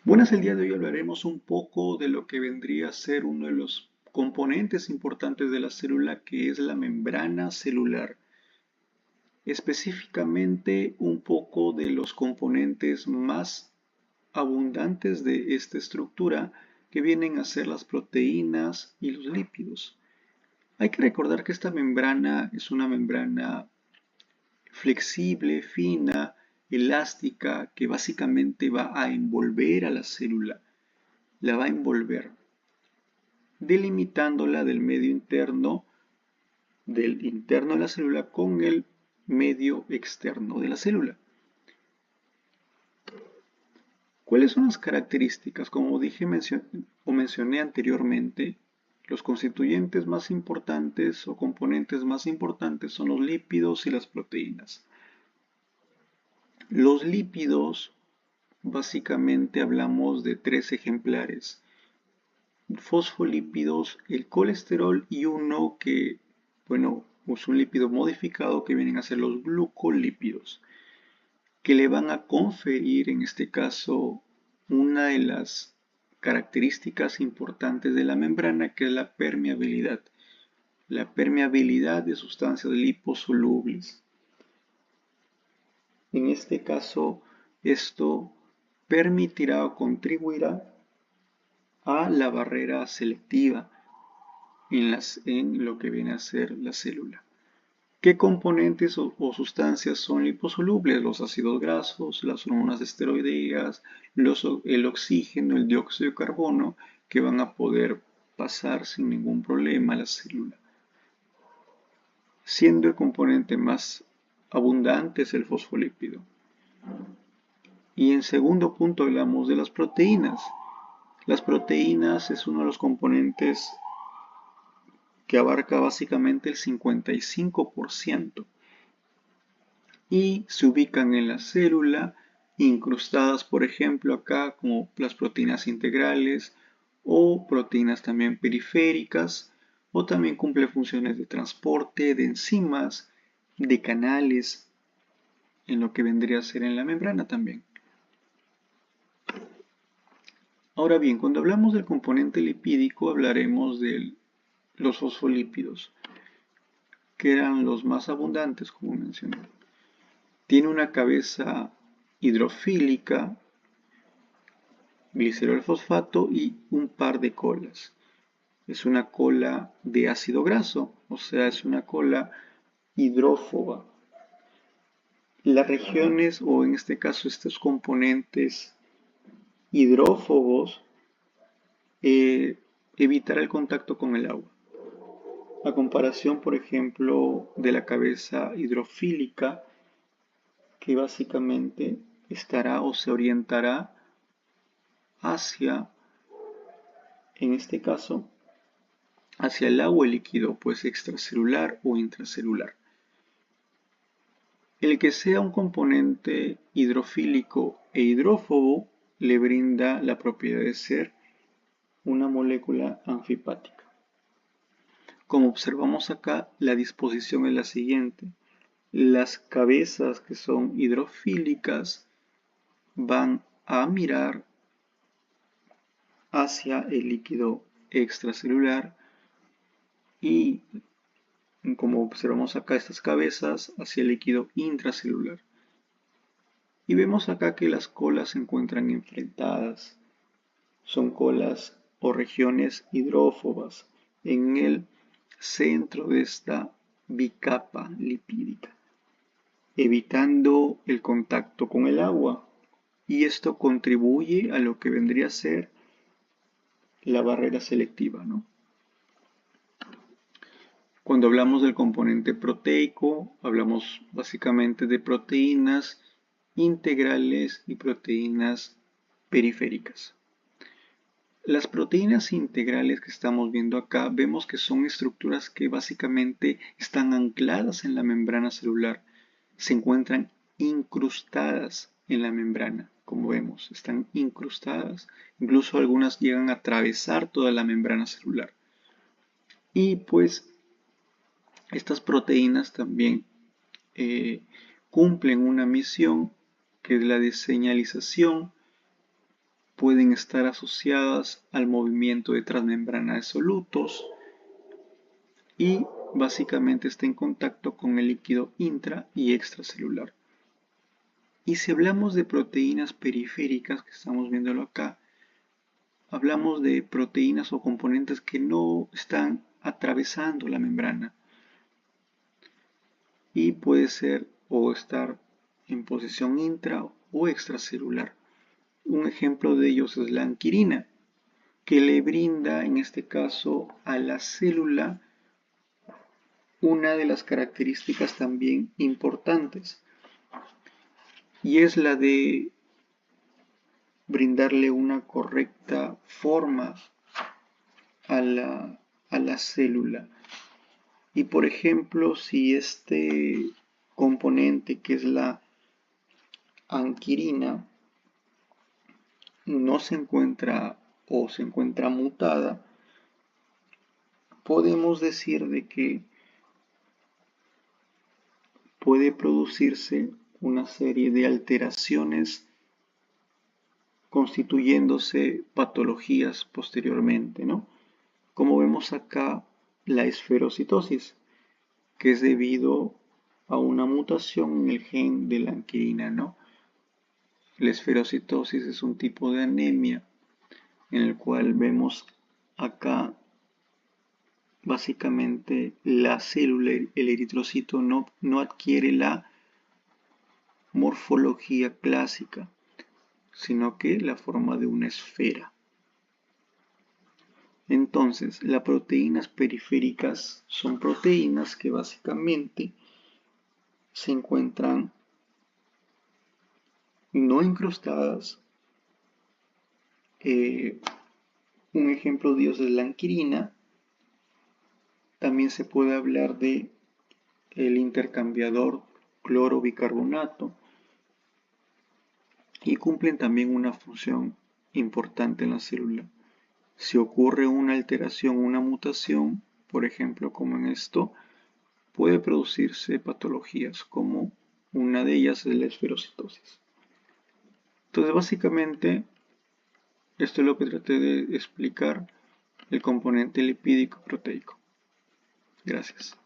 Buenas, el día de hoy hablaremos un poco de lo que vendría a ser uno de los componentes importantes de la célula, que es la membrana celular. Específicamente un poco de los componentes más abundantes de esta estructura, que vienen a ser las proteínas y los lípidos. Hay que recordar que esta membrana es una membrana flexible, fina, elástica, que básicamente va a envolver a la célula, la va a envolver, delimitándola del interno de la célula con el medio externo de la célula. ¿Cuáles son las características? Como mencioné anteriormente, los constituyentes más importantes o componentes más importantes son los lípidos y las proteínas. Los lípidos, básicamente hablamos de tres ejemplares: fosfolípidos, el colesterol y uno que, bueno, es un lípido modificado que vienen a ser los glucolípidos, que le van a conferir en este caso una de las características importantes de la membrana, que es la permeabilidad de sustancias liposolubles. En este caso, esto permitirá o contribuirá a la barrera selectiva en lo que viene a ser la célula. ¿Qué componentes o sustancias son liposolubles? Los ácidos grasos, las hormonas esteroideas, el oxígeno, el dióxido de carbono, que van a poder pasar sin ningún problema a la célula. Siendo el componente más abundante es el fosfolípido. Y en segundo punto hablamos de las proteínas. Las proteínas es uno de los componentes que abarca básicamente el 55% y se ubican en la célula, incrustadas, por ejemplo, acá como las proteínas integrales o proteínas también periféricas, o también cumple funciones de transporte, de enzimas, de canales, en lo que vendría a ser en la membrana también. Ahora bien, cuando hablamos del componente lipídico, hablaremos de los fosfolípidos, que eran los más abundantes, como mencioné. Tiene una cabeza hidrofílica, glicerol fosfato y un par de colas. Es una cola de ácido graso, o sea, es una cola hidrófoba. Las regiones, o en este caso estos componentes hidrófobos, evitará el contacto con el agua. A comparación, por ejemplo, de la cabeza hidrofílica, que básicamente estará o se orientará hacia, en este caso, hacia el agua líquido, pues extracelular o intracelular. El que sea un componente hidrofílico e hidrófobo le brinda la propiedad de ser una molécula anfipática. Como observamos acá, la disposición es la siguiente. Las cabezas que son hidrofílicas van a mirar hacia el líquido extracelular y, como observamos acá, estas cabezas hacia el líquido intracelular. Y vemos acá que las colas se encuentran enfrentadas. Son colas o regiones hidrófobas en el centro de esta bicapa lipídica, evitando el contacto con el agua. Y esto contribuye a lo que vendría a ser la barrera selectiva, ¿no? Cuando hablamos del componente proteico, hablamos básicamente de proteínas integrales y proteínas periféricas. Las proteínas integrales que estamos viendo acá, vemos que son estructuras que básicamente están ancladas en la membrana celular, se encuentran incrustadas en la membrana, como vemos, están incrustadas, incluso algunas llegan a atravesar toda la membrana celular. Y pues estas proteínas también cumplen una misión, que es la de señalización pueden estar asociadas al movimiento de transmembrana de solutos y básicamente está en contacto con el líquido intra y extracelular. Y si hablamos de proteínas periféricas, que estamos viéndolo acá, hablamos de proteínas o componentes que no están atravesando la membrana y puede ser o estar en posición intra o extracelular. Un ejemplo de ellos es la anquirina, que le brinda en este caso a la célula una de las características también importantes, y es la de brindarle una correcta forma a la célula. Y por ejemplo, si este componente que es la anquirina no se encuentra o se encuentra mutada, podemos decir de que puede producirse una serie de alteraciones constituyéndose patologías posteriormente, ¿no? Como vemos acá, la esferocitosis, que es debido a una mutación en el gen de la anquirina, ¿no? La esferocitosis es un tipo de anemia en el cual vemos acá básicamente la célula, el eritrocito, no adquiere la morfología clásica, sino que la forma de una esfera. Entonces, las proteínas periféricas son proteínas que básicamente se encuentran no incrustadas. Un ejemplo de ellos es la anquirina. También se puede hablar de el intercambiador cloro-bicarbonato y cumplen también una función importante en la célula. Si ocurre una alteración, una mutación, por ejemplo, como en esto, puede producirse patologías, como una de ellas es la esferocitosis. Entonces, básicamente, esto es lo que traté de explicar el componente lipídico proteico. Gracias.